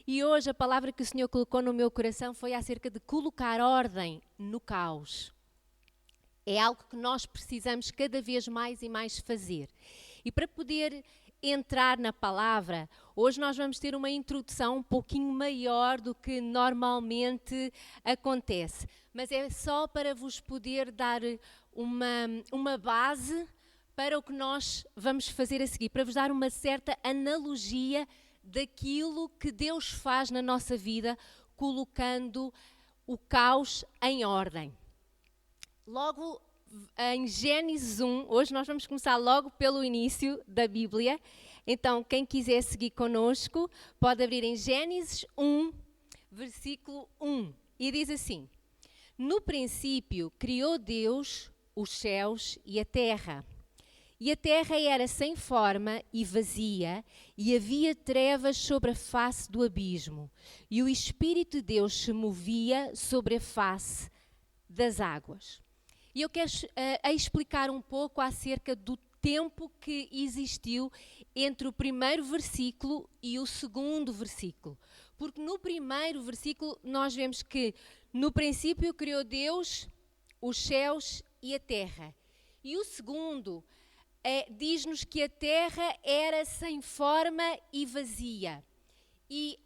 E hoje a palavra que o Senhor colocou no meu coração foi acerca de colocar ordem no caos. É algo que nós precisamos cada vez mais e mais fazer. E para poder entrar na palavra, hoje nós vamos ter uma introdução um pouquinho maior do que normalmente acontece. Mas é só para vos poder dar uma base para o que nós vamos fazer a seguir, para vos dar uma certa analogia daquilo que Deus faz na nossa vida, colocando o caos em ordem. Logo em Gênesis 1, hoje nós vamos começar logo pelo início da Bíblia. Então, quem quiser seguir connosco, pode abrir em Gênesis 1, versículo 1. E diz assim: No princípio criou Deus os céus e a terra. E a terra era sem forma e vazia, e havia trevas sobre a face do abismo. E o Espírito de Deus se movia sobre a face das águas. E eu quero explicar um pouco acerca do tempo que existiu entre o primeiro versículo e o segundo versículo. Porque no primeiro versículo nós vemos que no princípio criou Deus os céus e a terra. E o segundo diz-nos que a terra era sem forma e vazia. E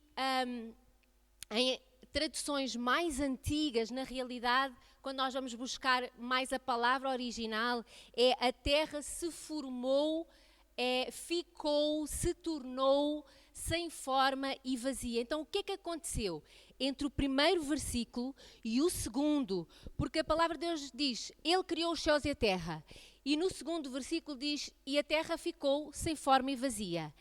em traduções mais antigas, na realidade, quando nós vamos buscar mais a palavra original, a terra se formou, ficou, se tornou sem forma e vazia. Então, o que é que aconteceu entre o primeiro versículo e o segundo? Porque a palavra de Deus diz, Ele criou os céus e a terra. E no segundo versículo diz, e a terra ficou sem forma e vazia.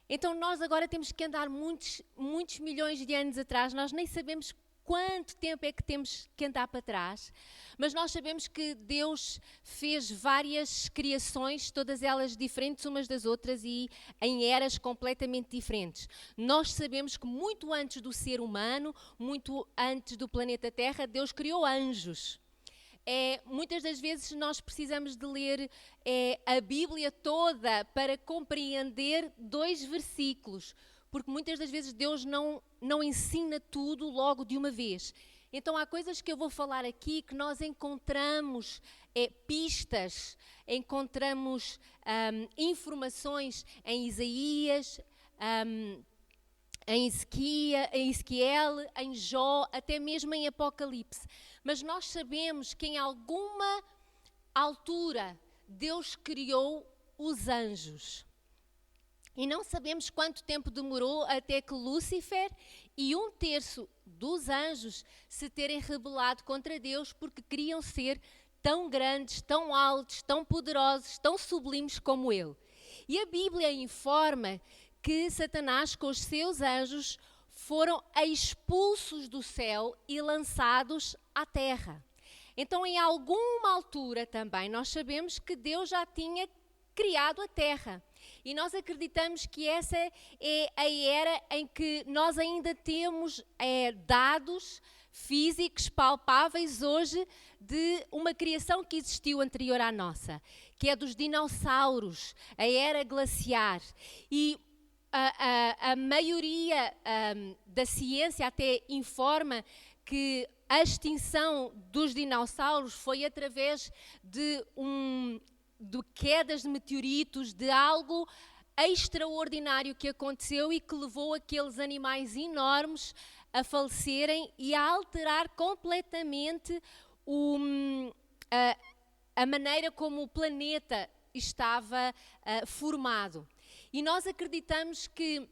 Então nós agora temos que andar muitos milhões de anos atrás, nós nem sabemos quanto tempo é que temos que andar para trás, mas nós sabemos que Deus fez várias criações, todas elas diferentes umas das outras e em eras completamente diferentes. Nós sabemos que muito antes do ser humano, muito antes do planeta Terra, Deus criou anjos. Muitas das vezes nós precisamos de ler a Bíblia toda para compreender 2 versículos, porque muitas das vezes Deus não ensina tudo logo de uma vez. Então há coisas que eu vou falar aqui que nós encontramos pistas, encontramos informações em Isaías, em Ezequiel, em Jó, até mesmo em Apocalipse. Mas nós sabemos que em alguma altura Deus criou os anjos. E não sabemos quanto tempo demorou até que Lúcifer e 1/3 dos anjos se terem rebelado contra Deus porque queriam ser tão grandes, tão altos, tão poderosos, tão sublimes como Ele. E a Bíblia informa que Satanás com os seus anjos foram expulsos do céu e lançados à terra. Então, em alguma altura também, nós sabemos que Deus já tinha criado a terra. E nós acreditamos que essa é a era em que nós ainda temos dados físicos, palpáveis hoje, de uma criação que existiu anterior à nossa, que é dos dinossauros, a era glaciar. E a maioria da ciência até informa que a extinção dos dinossauros foi através de quedas de meteoritos, de algo extraordinário que aconteceu e que levou aqueles animais enormes a falecerem e a alterar completamente a maneira como o planeta estava formado. E nós acreditamos que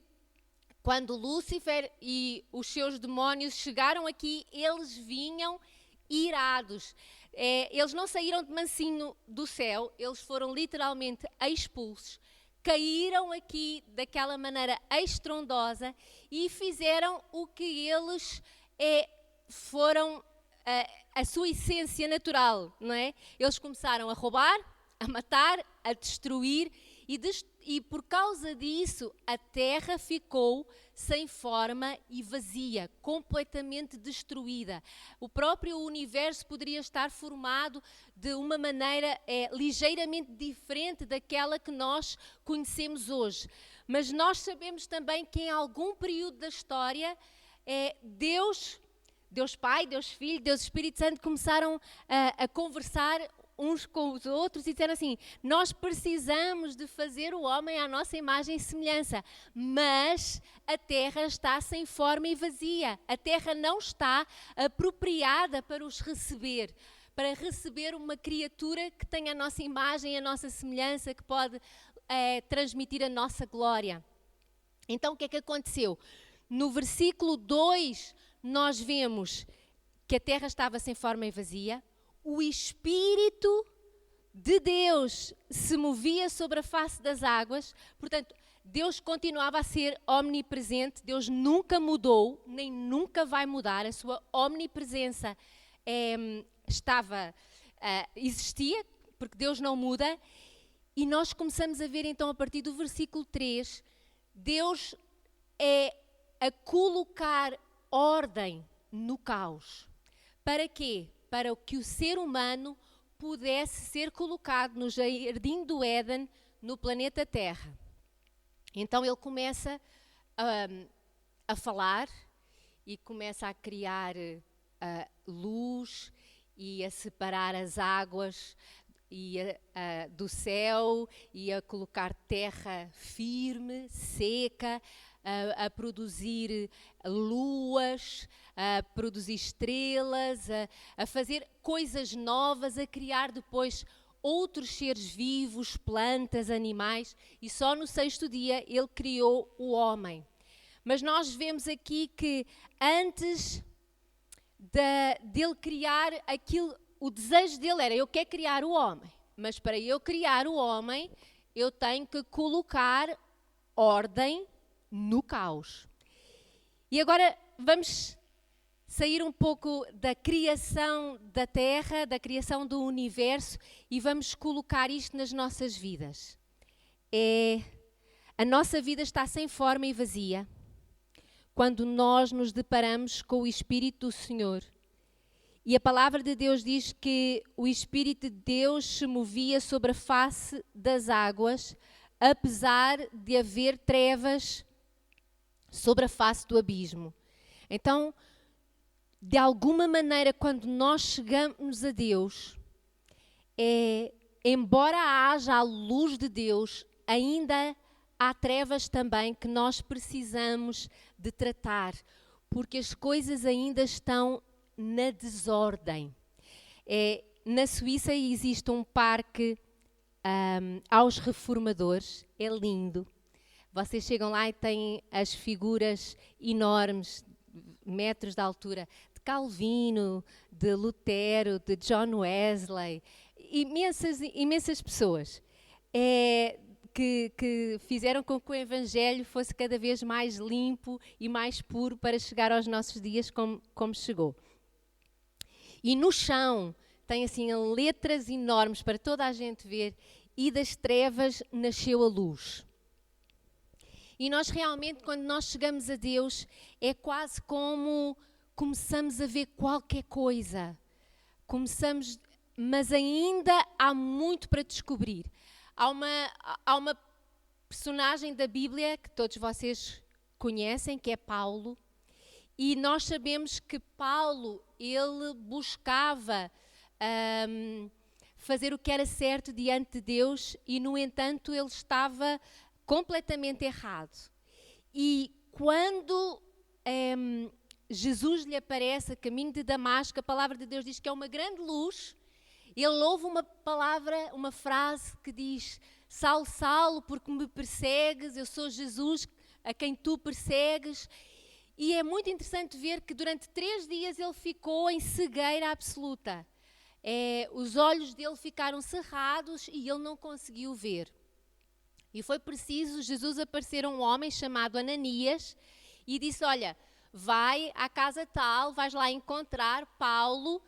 quando Lúcifer e os seus demónios chegaram aqui, eles vinham irados. Eles não saíram de mansinho do céu, eles foram literalmente expulsos, caíram aqui daquela maneira estrondosa e fizeram o que eles foram, a sua essência natural, não é? Eles começaram a roubar, a matar, a destruir e por causa disso a terra ficou sem forma e vazia, completamente destruída. O próprio universo poderia estar formado de uma maneira ligeiramente diferente daquela que nós conhecemos hoje. Mas nós sabemos também que em algum período da história, Deus Pai, Deus Filho, Deus Espírito Santo começaram a conversar uns com os outros e disseram assim: nós precisamos de fazer o homem à nossa imagem e semelhança, mas a terra está sem forma e vazia, a terra não está apropriada para os receber, para receber uma criatura que tenha a nossa imagem, a nossa semelhança, que pode transmitir a nossa glória. Então o que é que aconteceu? No versículo 2 nós vemos que a terra estava sem forma e vazia, o Espírito de Deus se movia sobre a face das águas, portanto, Deus continuava a ser omnipresente, Deus nunca mudou, nem nunca vai mudar, a sua omnipresença existia, porque Deus não muda, e nós começamos a ver então a partir do versículo 3, Deus a colocar ordem no caos. Para quê? Para que o ser humano pudesse ser colocado no jardim do Éden, no planeta Terra. Então ele começa a falar e começa a criar luz e a separar as águas do céu e a colocar terra firme, seca, a produzir luas, a produzir estrelas, a fazer coisas novas, a criar depois outros seres vivos, plantas, animais, e só no 6º dia ele criou o homem. Mas nós vemos aqui que antes dele criar aquilo, o desejo dele era: eu quero criar o homem, mas para eu criar o homem, eu tenho que colocar ordem no caos. E agora vamos sair um pouco da criação da Terra, da criação do universo, e vamos colocar isto nas nossas vidas. A nossa vida está sem forma e vazia quando nós nos deparamos com o Espírito do Senhor. E a palavra de Deus diz que o Espírito de Deus se movia sobre a face das águas, apesar de haver trevas sobre a face do abismo. Então, de alguma maneira, quando nós chegamos a Deus, embora haja a luz de Deus, ainda há trevas também que nós precisamos de tratar, porque as coisas ainda estão na desordem. Na Suíça existe um parque aos reformadores, é lindo. Vocês chegam lá e têm as figuras enormes, metros de altura, de Calvino, de Lutero, de John Wesley, imensas pessoas que fizeram com que o Evangelho fosse cada vez mais limpo e mais puro para chegar aos nossos dias como chegou. E no chão tem assim letras enormes para toda a gente ver: e das trevas nasceu a luz. E nós realmente, quando nós chegamos a Deus, é quase como começamos a ver qualquer coisa. Mas ainda há muito para descobrir. Há uma personagem da Bíblia que todos vocês conhecem, que é Paulo. E nós sabemos que Paulo, ele buscava fazer o que era certo diante de Deus e, no entanto, ele estava completamente errado. E quando Jesus lhe aparece a caminho de Damasco, a palavra de Deus diz que é uma grande luz. Ele ouve uma palavra, uma frase que diz: Saulo, Saulo, porque me persegues? Eu sou Jesus a quem tu persegues. E é muito interessante ver que durante 3 dias ele ficou em cegueira absoluta. Os olhos dele ficaram cerrados e ele não conseguiu ver. E foi preciso Jesus aparecer a um homem chamado Ananias e disse: olha, vai à casa tal, vais lá encontrar Paulo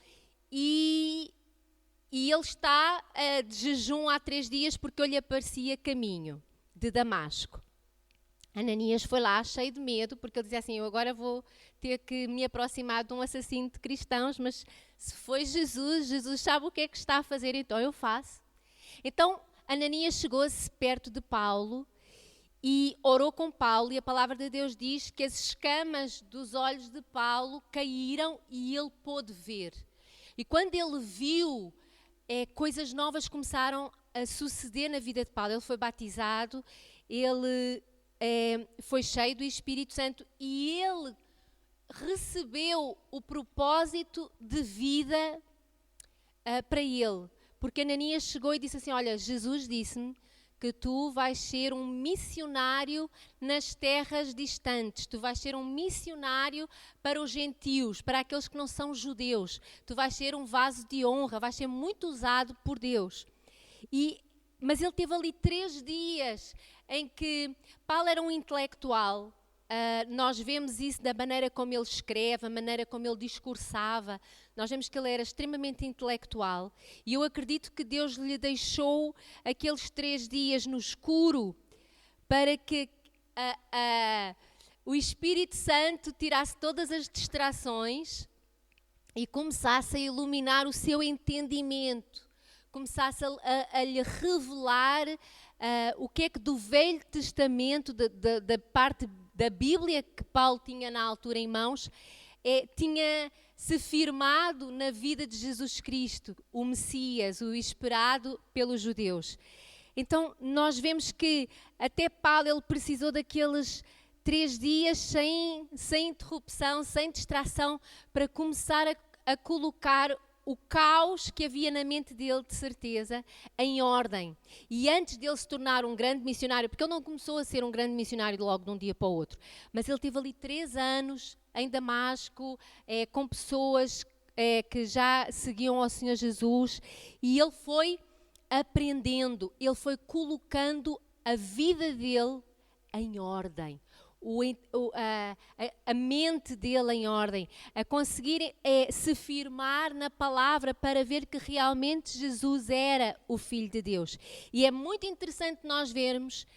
e ele está de jejum há 3 dias porque eu lhe aparecia caminho de Damasco. Ananias foi lá cheio de medo, porque ele dizia assim: eu agora vou ter que me aproximar de um assassino de cristãos, mas se foi Jesus, Jesus sabe o que é que está a fazer, então eu faço. Então Ananias chegou-se perto de Paulo e orou com Paulo, e a palavra de Deus diz que as escamas dos olhos de Paulo caíram e ele pôde ver. E quando ele viu, coisas novas começaram a suceder na vida de Paulo. Ele foi batizado, ele foi cheio do Espírito Santo e ele recebeu o propósito de vida para ele. Porque Ananias chegou e disse assim, olha, Jesus disse-me que tu vais ser um missionário nas terras distantes, tu vais ser um missionário para os gentios, para aqueles que não são judeus, tu vais ser um vaso de honra, vais ser muito usado por Deus. Mas ele teve ali 3 dias em que Paulo era um intelectual. Nós vemos isso da maneira como ele escreve, a maneira como ele discursava. Nós vemos que ele era extremamente intelectual. E eu acredito que Deus lhe deixou aqueles 3 dias no escuro para que o Espírito Santo tirasse todas as distrações e começasse a iluminar o seu entendimento. Começasse a lhe revelar o que é que do Velho Testamento, da parte da Bíblia que Paulo tinha na altura em mãos, tinha se firmado na vida de Jesus Cristo, o Messias, o esperado pelos judeus. Então nós vemos que até Paulo ele precisou daqueles 3 dias sem interrupção, sem distração, para começar a colocar o caos que havia na mente dele, de certeza, em ordem. E antes dele se tornar um grande missionário, porque ele não começou a ser um grande missionário logo de um dia para o outro, mas ele teve ali 3 anos em Damasco, com pessoas que já seguiam ao Senhor Jesus, e ele foi aprendendo, ele foi colocando a vida dele em ordem. A mente dele em ordem, a conseguir se firmar na palavra para ver que realmente Jesus era o Filho de Deus. E é muito interessante nós vermos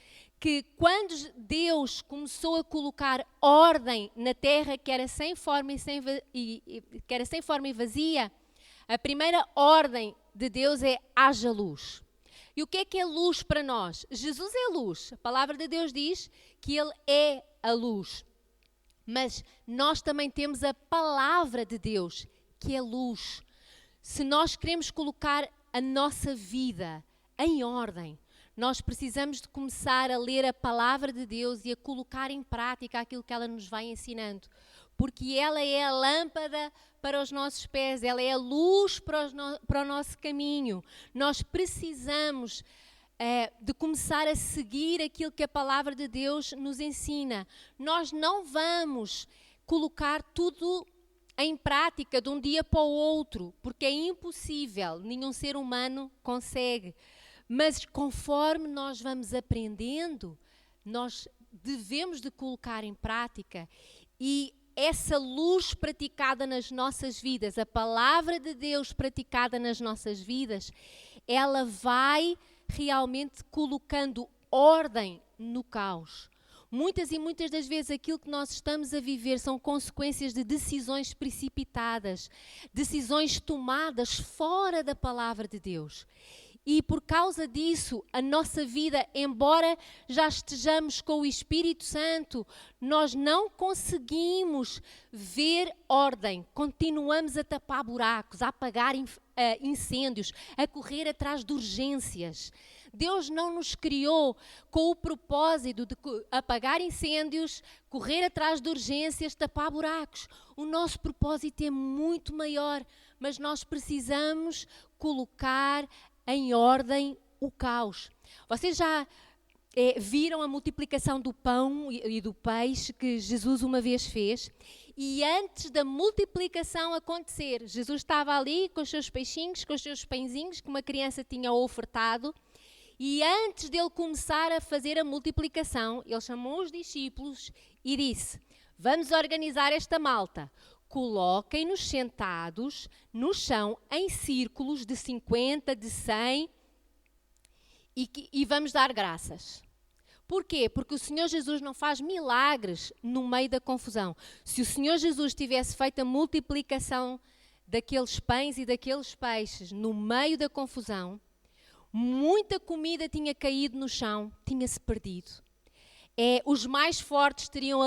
que quando Deus começou a colocar ordem na terra que era sem forma e vazia, a primeira ordem de Deus é haja luz. E o que é luz para nós? Jesus é luz. A palavra de Deus diz que Ele é a luz. Mas nós também temos a palavra de Deus, que é luz. Se nós queremos colocar a nossa vida em ordem, nós precisamos de começar a ler a palavra de Deus e a colocar em prática aquilo que ela nos vai ensinando. Porque ela é a lâmpada para os nossos pés, ela é a luz para o nosso caminho. Nós precisamos de começar a seguir aquilo que a palavra de Deus nos ensina. Nós não vamos colocar tudo em prática de um dia para o outro, porque é impossível, nenhum ser humano consegue. Mas conforme nós vamos aprendendo, nós devemos de colocar em prática, e essa luz praticada nas nossas vidas, a palavra de Deus praticada nas nossas vidas, ela vai realmente colocando ordem no caos. Muitas e muitas das vezes aquilo que nós estamos a viver são consequências de decisões precipitadas, decisões tomadas fora da palavra de Deus. E por causa disso, a nossa vida, embora já estejamos com o Espírito Santo, nós não conseguimos ver ordem. Continuamos a tapar buracos, a apagar incêndios, a correr atrás de urgências. Deus não nos criou com o propósito de apagar incêndios, correr atrás de urgências, tapar buracos. O nosso propósito é muito maior, mas nós precisamos colocar em ordem o caos. Vocês já viram a multiplicação do pão e do peixe que Jesus uma vez fez? E antes da multiplicação acontecer, Jesus estava ali com os seus peixinhos, com os seus pãezinhos que uma criança tinha ofertado, e antes dele começar a fazer a multiplicação, ele chamou os discípulos e disse: vamos organizar esta malta. Coloquem-nos sentados no chão em círculos de 50, de 100 e vamos dar graças. Porquê? Porque o Senhor Jesus não faz milagres no meio da confusão. Se o Senhor Jesus tivesse feito a multiplicação daqueles pães e daqueles peixes no meio da confusão, muita comida tinha caído no chão, tinha-se perdido. Os mais fortes teriam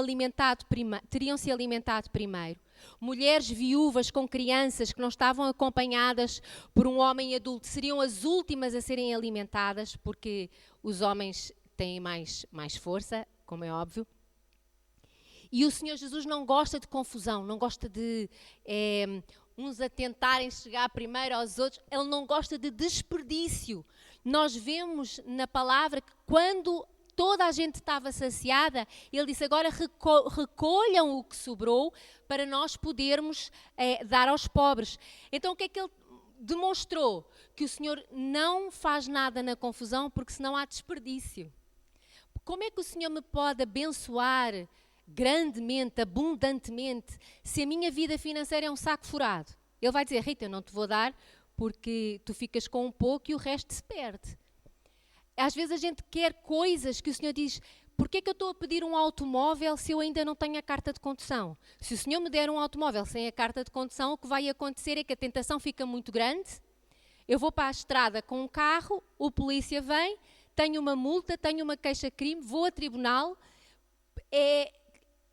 se alimentado primeiro. Mulheres viúvas com crianças que não estavam acompanhadas por um homem adulto seriam as últimas a serem alimentadas, porque os homens têm mais força, como é óbvio. E o Senhor Jesus não gosta de confusão, não gosta de uns a tentarem chegar primeiro aos outros. Ele não gosta de desperdício. Nós vemos na palavra que quando toda a gente estava saciada, ele disse: agora recolham o que sobrou para nós podermos dar aos pobres. Então o que é que ele demonstrou? Que o Senhor não faz nada na confusão, porque senão há desperdício. Como é que o Senhor me pode abençoar grandemente, abundantemente, se a minha vida financeira é um saco furado? Ele vai dizer: Rita, eu não te vou dar porque tu ficas com um pouco e o resto se perde. Às vezes a gente quer coisas que o Senhor diz: porquê é que eu estou a pedir um automóvel se eu ainda não tenho a carta de condução? Se o Senhor me der um automóvel sem a carta de condução, o que vai acontecer é que a tentação fica muito grande. Eu vou para a estrada com um carro, o polícia vem, tenho uma multa, tenho uma queixa-crime, vou a tribunal.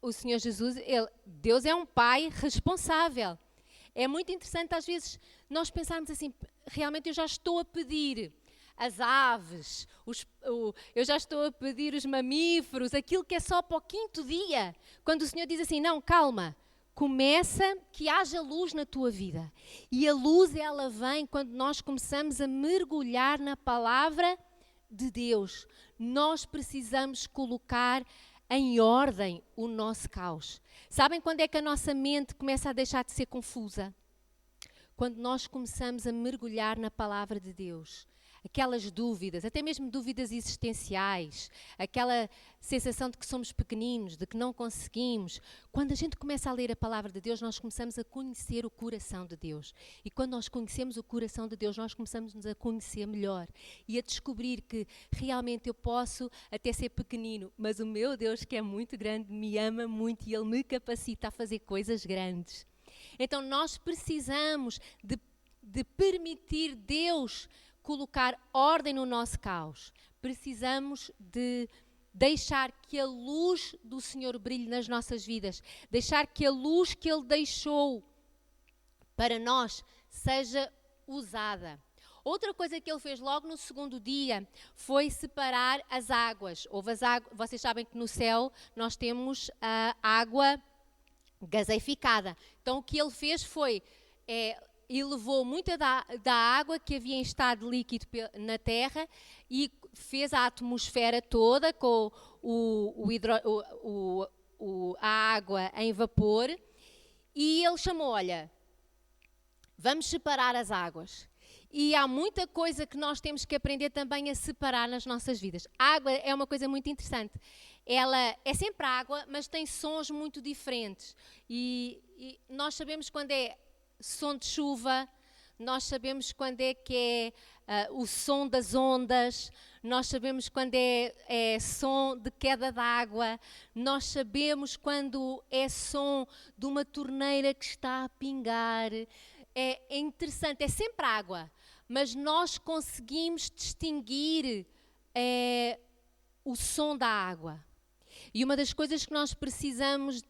O Senhor Jesus, Deus é um pai responsável. É muito interessante às vezes nós pensarmos assim: realmente eu já estou a pedir as aves, eu já estou a pedir os mamíferos, aquilo que é só para o 5º dia, quando o Senhor diz assim: não, calma, começa que haja luz na tua vida. E a luz, ela vem quando nós começamos a mergulhar na palavra de Deus. Nós precisamos colocar em ordem o nosso caos. Sabem quando é que a nossa mente começa a deixar de ser confusa? Quando nós começamos a mergulhar na palavra de Deus. Aquelas dúvidas, até mesmo dúvidas existenciais, aquela sensação de que somos pequeninos, de que não conseguimos. Quando a gente começa a ler a palavra de Deus, nós começamos a conhecer o coração de Deus. E quando nós conhecemos o coração de Deus, nós começamos a conhecer melhor e a descobrir que realmente eu posso até ser pequenino, mas o meu Deus, que é muito grande, me ama muito e Ele me capacita a fazer coisas grandes. Então nós precisamos de permitir Deus colocar ordem no nosso caos. Precisamos de deixar que a luz do Senhor brilhe nas nossas vidas. Deixar que a luz que Ele deixou para nós seja usada. Outra coisa que Ele fez logo no 2º dia foi separar as águas. Vocês sabem que no céu nós temos a água gaseificada. Então o que Ele fez foi e levou muita da água que havia em estado líquido na Terra e fez a atmosfera toda com a água em vapor. E Ele chamou: olha, vamos separar as águas. E há muita coisa que nós temos que aprender também a separar nas nossas vidas. A água é uma coisa muito interessante. Ela é sempre água, mas tem sons muito diferentes. E nós sabemos quando é som de chuva, nós sabemos quando é que é o som das ondas, nós sabemos quando é som de queda d'água, nós sabemos quando é som de uma torneira que está a pingar. É interessante, é sempre água, mas nós conseguimos distinguir o som da água. E uma das coisas que nós precisamos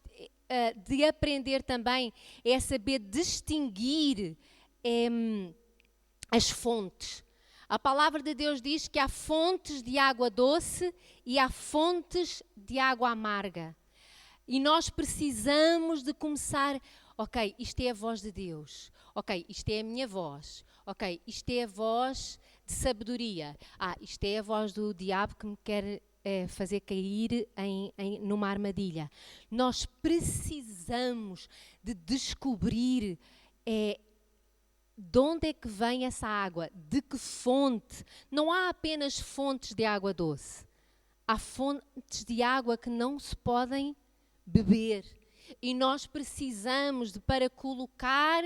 de aprender também é saber distinguir as fontes. A palavra de Deus diz que há fontes de água doce e há fontes de água amarga. E nós precisamos de começar: ok, isto é a voz de Deus. Ok, isto é a minha voz. Ok, isto é a voz de sabedoria. Isto é a voz do diabo que me quer fazer cair numa armadilha. Nós precisamos de descobrir de onde é que vem essa água, de que fonte. Não há apenas fontes de água doce. Há fontes de água que não se podem beber. E nós precisamos, para colocar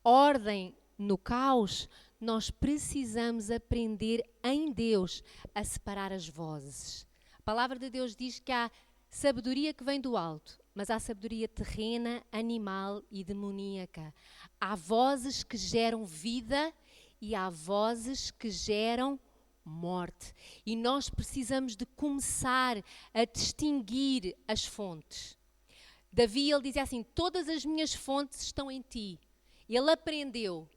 ordem no caos, nós precisamos aprender em Deus a separar as vozes. A palavra de Deus diz que há sabedoria que vem do alto, mas há sabedoria terrena, animal e demoníaca. Há vozes que geram vida e há vozes que geram morte. E nós precisamos de começar a distinguir as fontes. Davi, ele dizia assim, todas as minhas fontes estão em ti. Ele aprendeu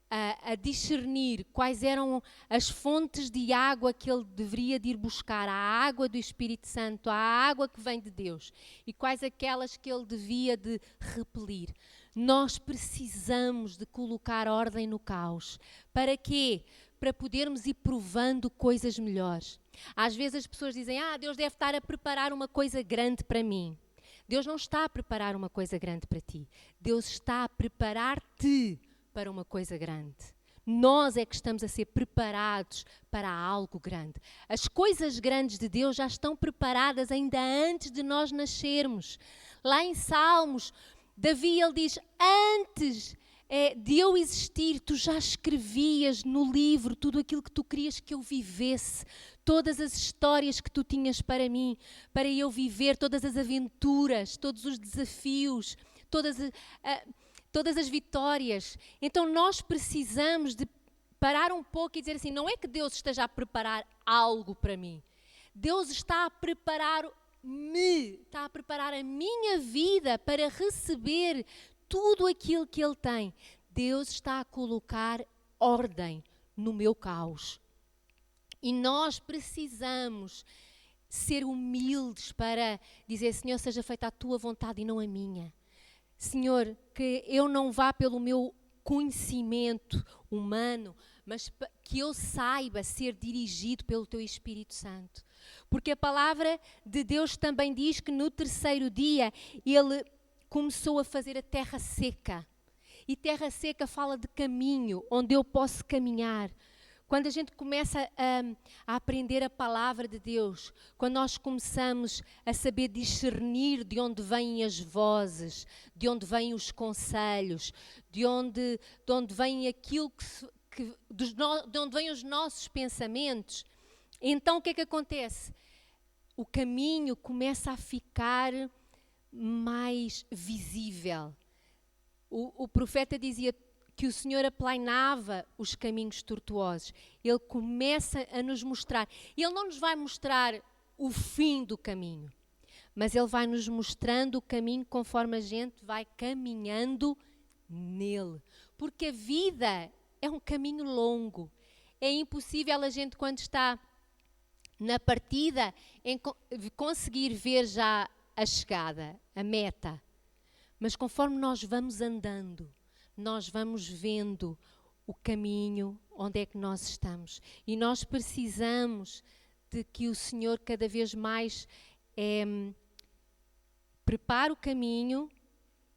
a discernir quais eram as fontes de água que ele deveria de ir buscar, a água do Espírito Santo, a água que vem de Deus, e quais aquelas que ele devia de repelir. Nós precisamos de colocar ordem no caos. Para quê? Para podermos ir provando coisas melhores. Às vezes as pessoas dizem, Deus deve estar a preparar uma coisa grande para mim. Deus não está a preparar uma coisa grande para ti. Deus está a preparar-te para uma coisa grande. Nós é que estamos a ser preparados para algo grande. As coisas grandes de Deus já estão preparadas ainda antes de nós nascermos. Lá em Salmos, Davi, ele diz, antes de eu existir, tu já escrevias no livro tudo aquilo que tu querias que eu vivesse, todas as histórias que tu tinhas para mim, para eu viver, todas as aventuras, todos os desafios, todas as vitórias. Então nós precisamos de parar um pouco e dizer assim, não é que Deus esteja a preparar algo para mim. Deus está a preparar a minha vida para receber tudo aquilo que Ele tem. Deus está a colocar ordem no meu caos. E nós precisamos ser humildes para dizer, Senhor, seja feita a Tua vontade e não a minha. Senhor, que eu não vá pelo meu conhecimento humano, mas que eu saiba ser dirigido pelo Teu Espírito Santo. Porque a palavra de Deus também diz que no terceiro dia Ele começou a fazer a terra seca. E terra seca fala de caminho, onde eu posso caminhar. Quando a gente começa a aprender a palavra de Deus, quando nós começamos a saber discernir de onde vêm as vozes, de onde vêm os conselhos, de onde vem aquilo de onde vêm os nossos pensamentos, então o que é que acontece? O caminho começa a ficar mais visível. O profeta dizia que o Senhor aplainava os caminhos tortuosos. Ele começa a nos mostrar. Ele não nos vai mostrar o fim do caminho, mas Ele vai nos mostrando o caminho conforme a gente vai caminhando nele. Porque a vida é um caminho longo. É impossível a gente, quando está na partida, conseguir ver já a chegada, a meta. Mas conforme nós vamos andando, nós vamos vendo o caminho, onde é que nós estamos. E nós precisamos de que o Senhor cada vez mais prepare o caminho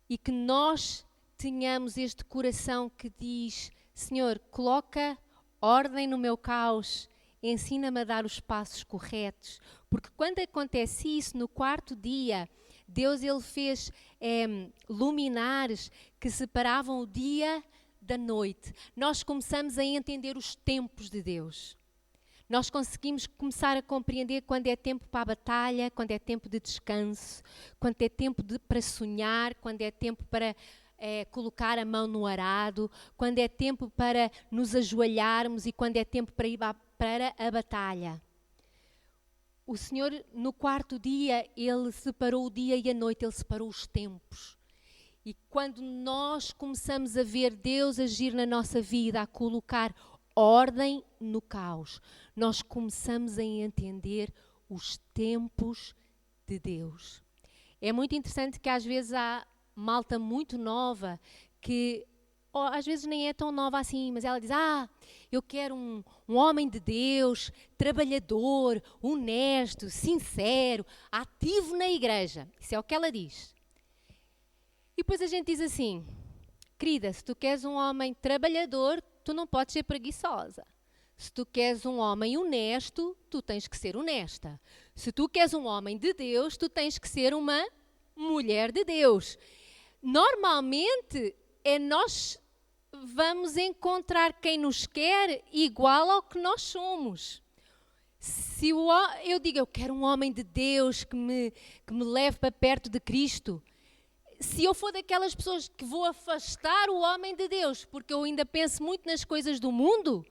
e que nós tenhamos este coração que diz, Senhor, coloca ordem no meu caos, ensina-me a dar os passos corretos. Porque quando acontece isso, no quarto dia, Deus ele fez luminares que separavam o dia da noite. Nós começamos a entender os tempos de Deus. Nós conseguimos começar a compreender quando é tempo para a batalha, quando é tempo de descanso, quando é tempo para sonhar, quando é tempo para colocar a mão no arado, quando é tempo para nos ajoelharmos e quando é tempo para ir para a batalha. O Senhor, no quarto dia, Ele separou o dia e a noite, Ele separou os tempos. E quando nós começamos a ver Deus agir na nossa vida, a colocar ordem no caos, nós começamos a entender os tempos de Deus. É muito interessante que às vezes há malta muito nova que às vezes nem é tão nova assim, mas ela diz, eu quero um homem de Deus, trabalhador, honesto, sincero, ativo na igreja. Isso é o que ela diz. E depois a gente diz assim, querida, se tu queres um homem trabalhador, tu não podes ser preguiçosa. Se tu queres um homem honesto, tu tens que ser honesta. Se tu queres um homem de Deus, tu tens que ser uma mulher de Deus. Normalmente, nós vamos encontrar quem nos quer igual ao que nós somos. Se eu digo, eu quero um homem de Deus que me leve para perto de Cristo, se eu for daquelas pessoas que vou afastar o homem de Deus, porque eu ainda penso muito nas coisas do mundo,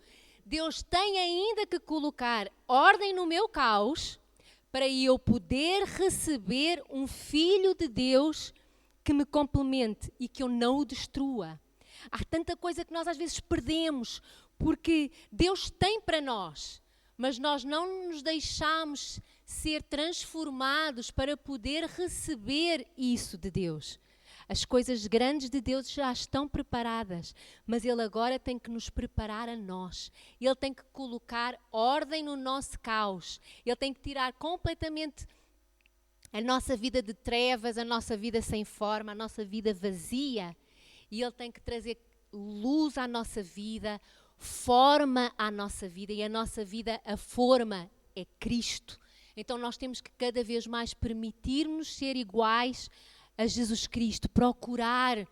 Deus tem ainda que colocar ordem no meu caos para eu poder receber um filho de Deus que me complemente e que eu não o destrua. Há tanta coisa que nós às vezes perdemos, porque Deus tem para nós, mas nós não nos deixamos ser transformados para poder receber isso de Deus. As coisas grandes de Deus já estão preparadas, mas Ele agora tem que nos preparar a nós. Ele tem que colocar ordem no nosso caos. Ele tem que tirar completamente a nossa vida de trevas, a nossa vida sem forma, a nossa vida vazia. E Ele tem que trazer luz à nossa vida, forma à nossa vida. E a nossa vida, a forma, é Cristo. Então nós temos que cada vez mais permitir-nos ser iguais a Jesus Cristo, procurar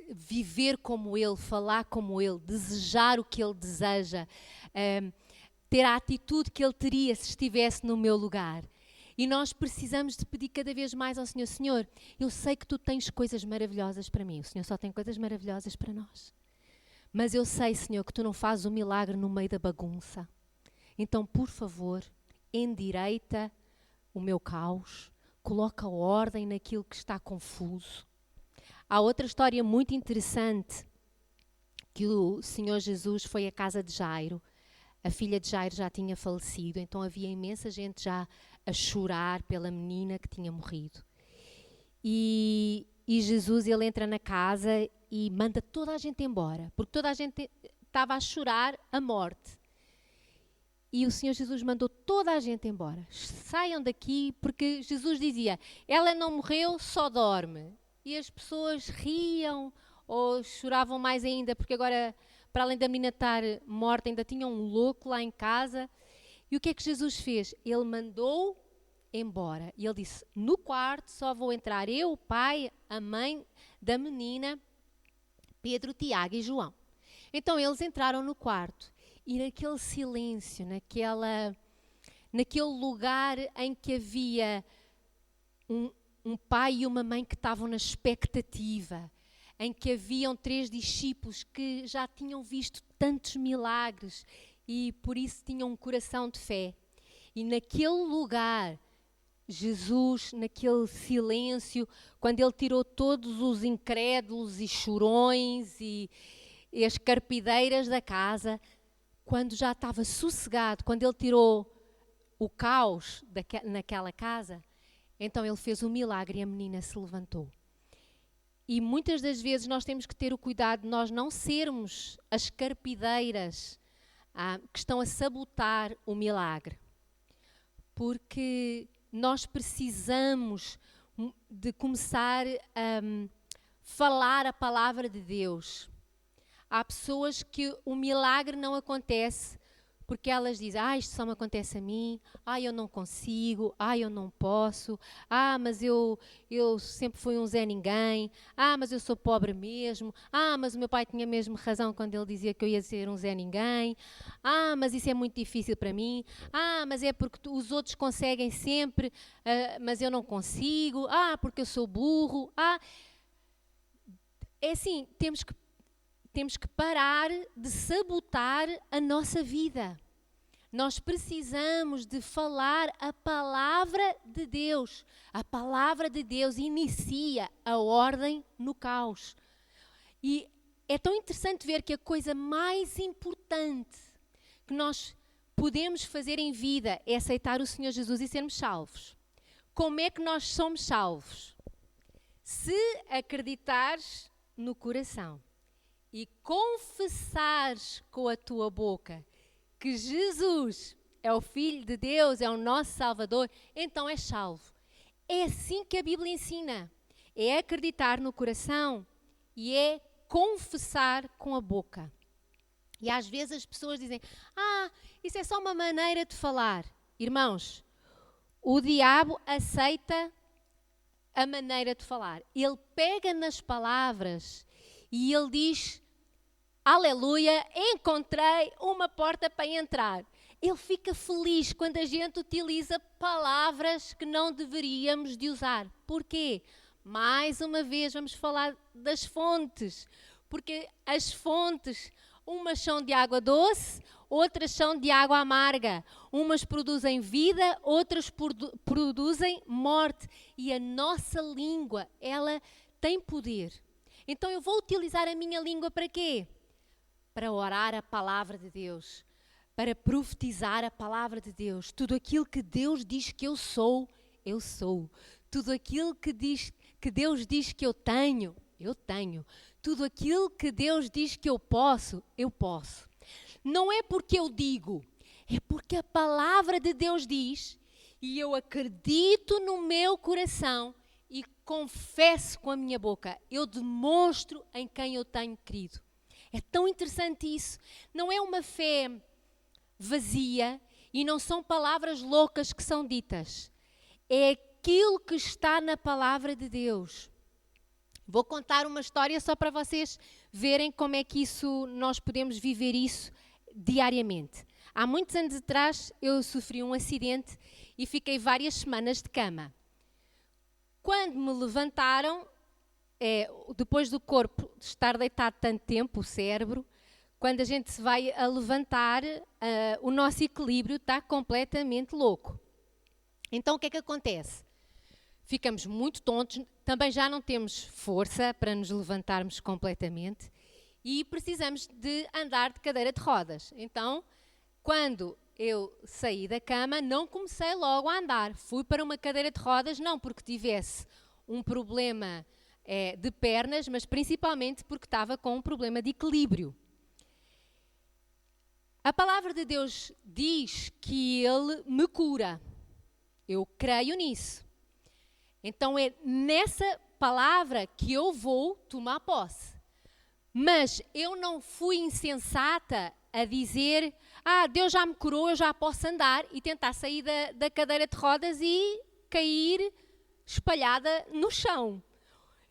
viver como Ele, falar como Ele, desejar o que Ele deseja, ter a atitude que Ele teria se estivesse no meu lugar. E nós precisamos de pedir cada vez mais ao Senhor: Senhor, eu sei que Tu tens coisas maravilhosas para mim. O Senhor só tem coisas maravilhosas para nós. Mas eu sei, Senhor, que Tu não fazes o milagre no meio da bagunça. Então, por favor, endireita o meu caos, coloca ordem naquilo que está confuso. Há outra história muito interessante, que o Senhor Jesus foi à casa de Jairo. A filha de Jairo já tinha falecido, então havia imensa gente já a chorar pela menina que tinha morrido. E Jesus, ele entra na casa e manda toda a gente embora, porque toda a gente estava a chorar a morte. E o Senhor Jesus mandou toda a gente embora. Saiam daqui, porque Jesus dizia: ela não morreu, só dorme. E as pessoas riam ou choravam mais ainda, porque agora, para além da menina estar morta, ainda tinha um louco lá em casa. E o que é que Jesus fez? Ele mandou embora. E ele disse: no quarto só vou entrar eu, o pai, a mãe da menina, Pedro, Tiago e João. Então eles entraram no quarto. E naquele silêncio, naquele lugar em que havia um pai e uma mãe que estavam na expectativa, em que haviam 3 discípulos que já tinham visto tantos milagres e por isso tinham um coração de fé. E naquele lugar, Jesus, naquele silêncio, quando Ele tirou todos os incrédulos e chorões e as carpideiras da casa, quando já estava sossegado, quando Ele tirou o caos naquela casa, então Ele fez um milagre e a menina se levantou. E muitas das vezes nós temos que ter o cuidado de nós não sermos as carpideiras que estão a sabotar o milagre. Porque nós precisamos de começar a falar a palavra de Deus. Há pessoas que o milagre não acontece porque elas dizem: isto só me acontece a mim, eu não consigo, eu não posso, mas eu sempre fui um Zé Ninguém, mas eu sou pobre mesmo, mas o meu pai tinha mesmo razão quando ele dizia que eu ia ser um Zé Ninguém, mas isso é muito difícil para mim, mas é porque os outros conseguem sempre, mas eu não consigo, porque eu sou burro, É assim, temos que parar de sabotar a nossa vida. Nós precisamos de falar a palavra de Deus. A palavra de Deus inicia a ordem no caos. E é tão interessante ver que a coisa mais importante que nós podemos fazer em vida é aceitar o Senhor Jesus e sermos salvos. Como é que nós somos salvos? Se acreditares no coração e confessares com a tua boca que Jesus é o Filho de Deus, é o nosso Salvador, então és salvo. É assim que a Bíblia ensina. É acreditar no coração e é confessar com a boca. E às vezes as pessoas dizem: isso é só uma maneira de falar. Irmãos, o diabo aceita a maneira de falar. Ele pega nas palavras e ele diz: aleluia, encontrei uma porta para entrar. Ele fica feliz quando a gente utiliza palavras que não deveríamos de usar. Porquê? Mais uma vez vamos falar das fontes. Porque as fontes, umas são de água doce, outras são de água amarga. Umas produzem vida, outras produzem morte. E a nossa língua, ela tem poder. Então eu vou utilizar a minha língua para quê? Para orar a palavra de Deus, para profetizar a palavra de Deus. Tudo aquilo que Deus diz que eu sou, eu sou. Tudo aquilo que Deus diz que eu tenho, eu tenho. Tudo aquilo que Deus diz que eu posso. Não é porque eu digo, é porque a palavra de Deus diz e eu acredito no meu coração e confesso com a minha boca. Eu demonstro em quem eu tenho crido. É tão interessante isso. Não é uma fé vazia e não são palavras loucas que são ditas. É aquilo que está na palavra de Deus. Vou contar uma história só para vocês verem como é que nós podemos viver isso diariamente. Há muitos anos atrás eu sofri um acidente e fiquei várias semanas de cama. Quando me levantaram, depois do corpo estar deitado tanto tempo, o cérebro, quando a gente se vai a levantar, o nosso equilíbrio está completamente louco. Então o que é que acontece? Ficamos muito tontos, também já não temos força para nos levantarmos completamente e precisamos de andar de cadeira de rodas. Então, quando eu saí da cama, não comecei logo a andar. Fui para uma cadeira de rodas, não porque tivesse um problema de pernas, mas principalmente porque estava com um problema de equilíbrio. A palavra de Deus diz que Ele me cura. Eu creio nisso. Então é nessa palavra que eu vou tomar posse. Mas eu não fui insensata a dizer, Deus já me curou, eu já posso andar, e tentar sair da cadeira de rodas e cair espalhada no chão.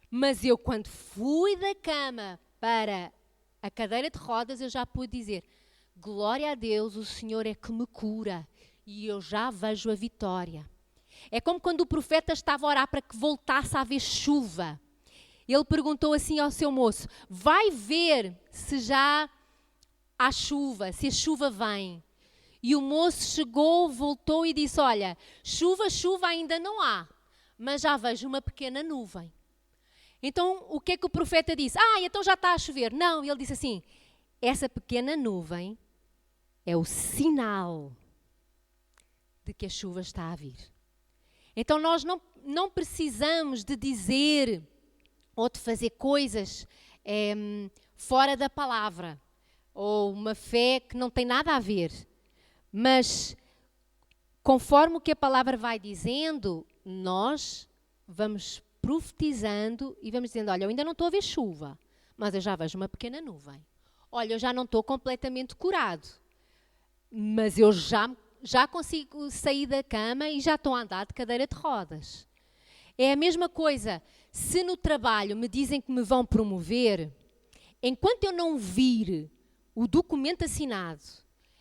Mas eu, quando fui da cama para a cadeira de rodas, eu já pude dizer, glória a Deus, o Senhor é que me cura, e eu já vejo a vitória. É como quando o profeta estava a orar para que voltasse a haver chuva. Ele perguntou assim ao seu moço, vai ver se já há chuva, se a chuva vem. E o moço chegou, voltou e disse, olha, chuva ainda não há, mas já vejo uma pequena nuvem. Então, o que é que o profeta disse? Então já está a chover. Não, ele disse assim, essa pequena nuvem é o sinal de que a chuva está a vir. Então nós não precisamos de dizer ou de fazer coisas fora da palavra, ou uma fé que não tem nada a ver. Mas, conforme o que a palavra vai dizendo, nós vamos profetizando e vamos dizendo, olha, eu ainda não estou a ver chuva, mas eu já vejo uma pequena nuvem. Olha, eu já não estou completamente curado, mas eu já consigo sair da cama e já estou a andar de cadeira de rodas. É a mesma coisa, se no trabalho me dizem que me vão promover, enquanto eu não vir o documento assinado,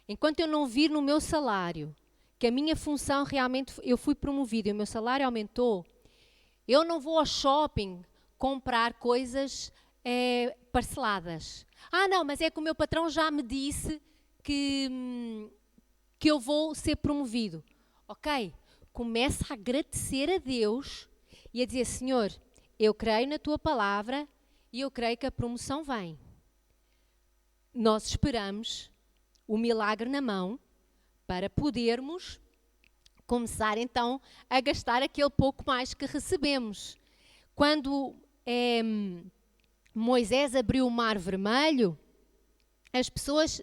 enquanto eu não vir no meu salário, que a minha função realmente, eu fui promovido e o meu salário aumentou, eu não vou ao shopping comprar coisas parceladas. Não, mas é que o meu patrão já me disse que eu vou ser promovido. Ok, começa a agradecer a Deus e a dizer, Senhor, eu creio na Tua palavra e eu creio que a promoção vem. Nós esperamos o milagre na mão para podermos começar então a gastar aquele pouco mais que recebemos. Quando Moisés abriu o Mar Vermelho, as pessoas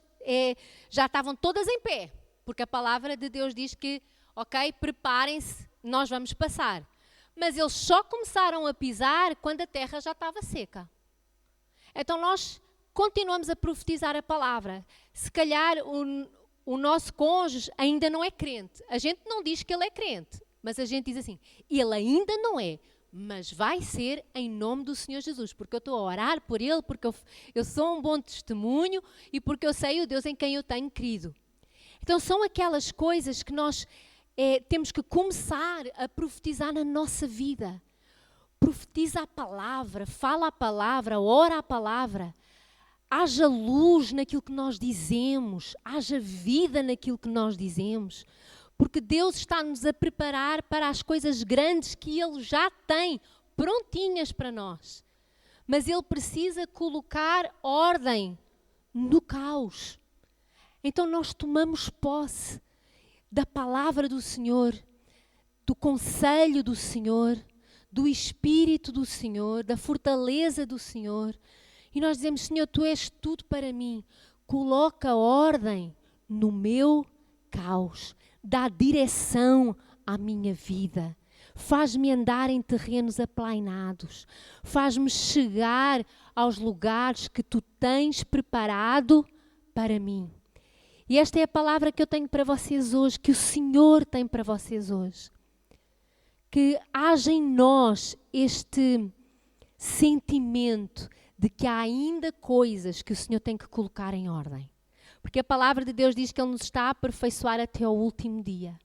já estavam todas em pé. Porque a palavra de Deus diz que, ok, preparem-se, nós vamos passar. Mas eles só começaram a pisar quando a terra já estava seca. Então nós continuamos a profetizar a palavra. Se calhar o nosso cônjuge ainda não é crente. A gente não diz que ele é crente, mas a gente diz assim, ele ainda não é, mas vai ser em nome do Senhor Jesus. Porque eu estou a orar por ele, porque eu sou um bom testemunho e porque eu sei o Deus em quem eu tenho crido. Então são aquelas coisas que nós temos que começar a profetizar na nossa vida. Profetiza a palavra, fala a palavra, ora a palavra. haja luz naquilo que nós dizemos, haja vida naquilo que nós dizemos, porque Deus está-nos a preparar para as coisas grandes que Ele já tem prontinhas para nós. Mas Ele precisa colocar ordem no caos. Então nós tomamos posse da palavra do Senhor, do conselho do Senhor, do Espírito do Senhor, da fortaleza do Senhor. E nós dizemos: Senhor, Tu és tudo para mim. Coloca ordem no meu caos. Dá direção à minha vida. Faz-me andar em terrenos aplainados. Faz-me chegar aos lugares que Tu tens preparado para mim. E esta é a palavra que eu tenho para vocês hoje, que o Senhor tem para vocês hoje. Que haja em nós este sentimento de que há ainda coisas que o Senhor tem que colocar em ordem. Porque a palavra de Deus diz que Ele nos está a aperfeiçoar até ao último dia.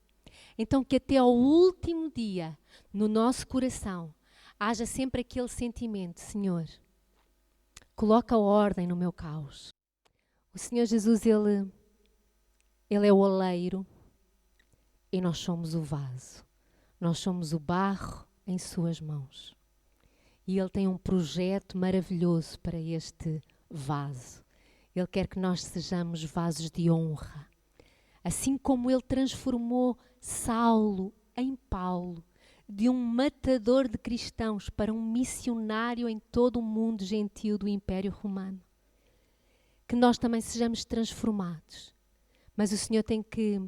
Então que até ao último dia, no nosso coração, haja sempre aquele sentimento: Senhor, coloca ordem no meu caos. O Senhor Jesus, Ele é o oleiro e nós somos o vaso. Nós somos o barro em suas mãos. E Ele tem um projeto maravilhoso para este vaso. Ele quer que nós sejamos vasos de honra. Assim como Ele transformou Saulo em Paulo, de um matador de cristãos para um missionário em todo o mundo gentil do Império Romano. Que nós também sejamos transformados. Mas o Senhor tem que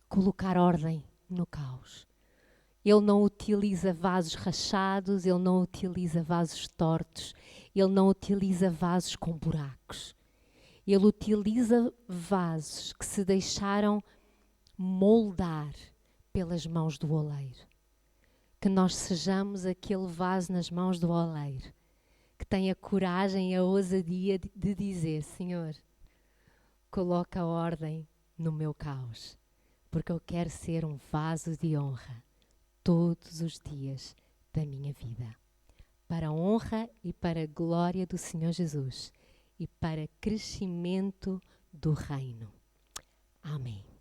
colocar ordem no caos. Ele não utiliza vasos rachados, Ele não utiliza vasos tortos, Ele não utiliza vasos com buracos. Ele utiliza vasos que se deixaram moldar pelas mãos do oleiro. Que nós sejamos aquele vaso nas mãos do oleiro, que tem a coragem e a ousadia de dizer: Senhor, coloca ordem no meu caos, porque eu quero ser um vaso de honra todos os dias da minha vida, para a honra e para a glória do Senhor Jesus e para crescimento do reino. Amém.